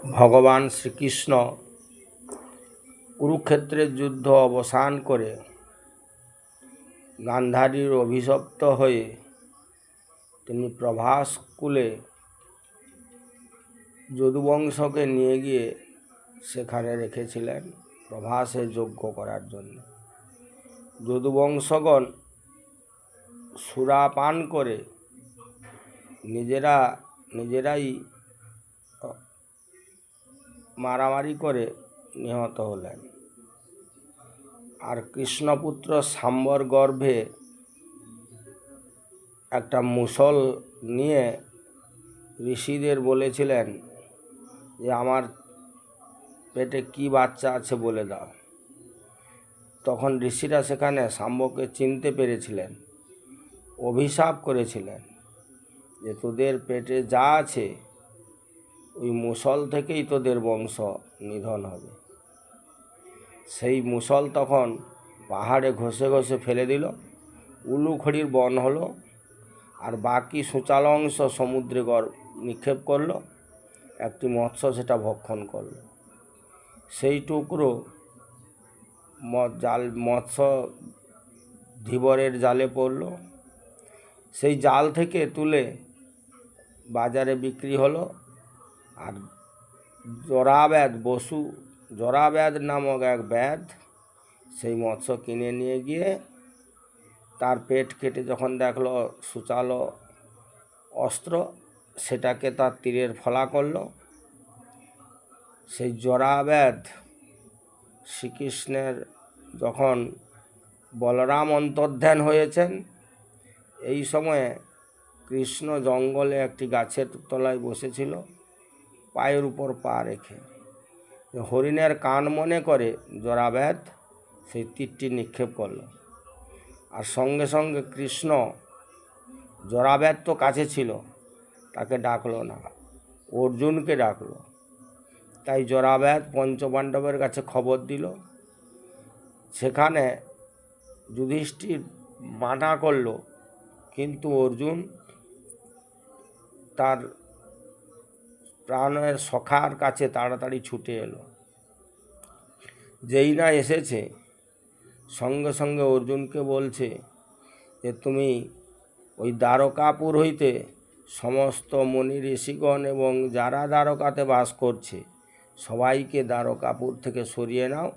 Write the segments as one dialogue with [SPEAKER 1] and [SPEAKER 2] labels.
[SPEAKER 1] ভগবান শ্রীকৃষ্ণ কুরুক্ষেত্রের যুদ্ধ অবসান করে গান্ধারীর অভিশপ্ত হয়ে তিনি প্রভাস কুলে যদুবংশকে নিয়ে গিয়ে সেখানে রেখেছিলেন প্রভাসের যজ্ঞ করার জন্য। যদুবংশগণ সুরাপান করে নিজেরাই মারামারি করে নিহত হলেন। আর কৃষ্ণপুত্র শাম্বর গর্ভে একটা মুসল নিয়ে ঋষিদের বলেছিলেন যে আমার পেটে কি বাচ্চা আছে বলে দাও। তখন ঋষিরা সেখানে শাম্বকে চিনতে পেরেছিলেন, অভিশাপ করেছিলেন যে তোদের পেটে যা আছে ওই মুসল থেকেই তোদের বংশ নিধন হবে। সেই মুসল তখন পাহাড়ে ঘষে ঘষে ফেলে দিল, উলুখড়ির বন হলো, আর বাকি সূচাল অংশ সমুদ্রে নিক্ষেপ করলো। একটি মৎস্য সেটা ভক্ষণ করলো। সেই টুকরো মৎস্য ধীবরের জালে পড়লো। সেই জাল থেকে তুলে বাজারে বিক্রি হলো। আর জরাব্যাধ নামক এক ব্যাধ সেই মৎস্য কিনে নিয়ে গিয়ে তার পেট কেটে যখন দেখলো সূচালো অস্ত্র, সেটাকে তার তীরের ফলা করল। সেই জরাব্যাধ শ্রীকৃষ্ণের যখন বলরাম অন্তর্ধান হয়েছেন, এই সময়ে কৃষ্ণ জঙ্গলে একটি গাছের তলায় বসেছিল, পায়ের উপর পা রেখে। হরিণের কান মনে করে জরাব্যাধ সেই তীরটি নিক্ষেপ করল। আর সঙ্গে সঙ্গে কৃষ্ণ, জরাব্যাধ তো কাছে ছিল, তাকে ডাকলো না, অর্জুনকে ডাকলো। তাই জরাব্যাধ পঞ্চপাণ্ডবের কাছে খবর দিল। সেখানে যুধিষ্ঠির মানা করল, কিন্তু অর্জুন তার প্রাণের সখার কাছে তাড়াতাড়ি ছুটে এলো। যেই না এসেছে, সঙ্গে সঙ্গে অর্জুনকে বলছে যে তুমি ওই দ্বারকাপুর হইতে সমস্ত মুনি ঋষিগণ এবং যারা দ্বারকাতে বাস করছে সবাইকে দ্বারকাপুর থেকে সরিয়ে নাও,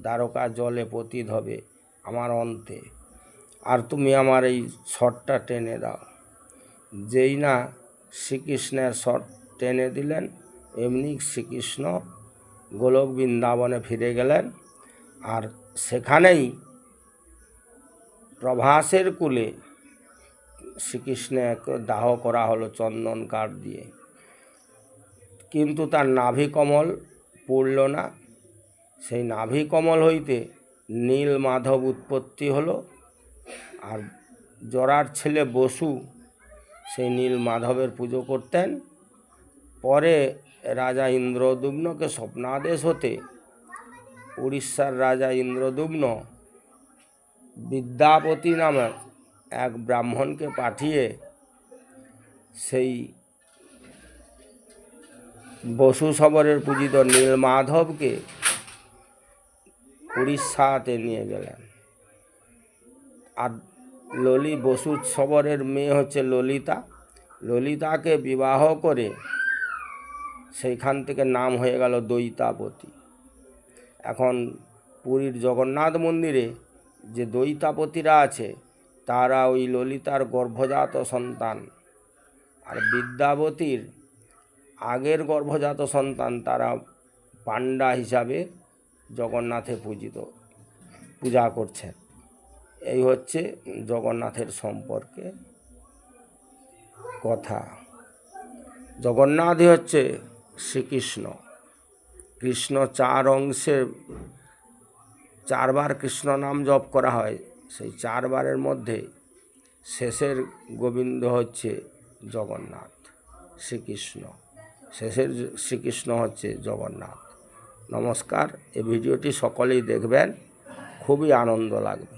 [SPEAKER 1] দ্বারকা জলে পতিত হবে আমার অন্তে। আর তুমি আমার এই শটটা টেনে দাও। যেই না শ্রীকৃষ্ণের শট টেনে দিলেন, এমনি শ্রীকৃষ্ণ গোলক বৃন্দাবনে ফিরে গেলেন। আর সেখানেই প্রভাসের কুলে শ্রীকৃষ্ণকে দাহ করা হলো চন্দন কাঠ দিয়ে। কিন্তু তার নাভিকমল পুড়ল না। সেই নাভিকমল হইতে নীল মাধব উৎপত্তি হলো। আর জরার ছেলে বসু সেই নীল মাধবের পুজো করতেন। পরে রাজা ইন্দ্রদ্যুম্নকে স্বপ্নাদেশ হতে উড়িষ্যার রাজা ইন্দ্রদ্যুম্ন বিদ্যাপতি নামে এক ব্রাহ্মণকে পাঠিয়ে সেই বসু শবরের পূজিত নীলমাধবকে উড়িষ্যাতে নিয়ে গেলেন। আর বসু শবরের মেয়ে হচ্ছে ললিতা। ললিতাকে বিবাহ করে সেইখান থেকে নাম হয়ে গেল দৈতাপতি। এখন পুরীর জগন্নাথ মন্দিরে যে দৈতাপতিরা আছে তারা ওই ললিতার গর্ভজাত সন্তান। আর বিদ্যাপতির আগের গর্ভজাত সন্তান, তারা পাণ্ডা হিসাবে জগন্নাথে পূজা করছেন। এই হচ্ছে জগন্নাথের সম্পর্কে কথা। জগন্নাথই হচ্ছে শ্রীকৃষ্ণ। কৃষ্ণ চার অংশে চারবার কৃষ্ণ নাম জপ করা হয়। সেই চারবারের মধ্যে শেষের গোবিন্দ হচ্ছে জগন্নাথ শ্রীকৃষ্ণ। শেষের শ্রীকৃষ্ণ হচ্ছে জগন্নাথ। নমস্কার। এই ভিডিওটি সকলেই দেখবেন, খুবই আনন্দ লাগবে।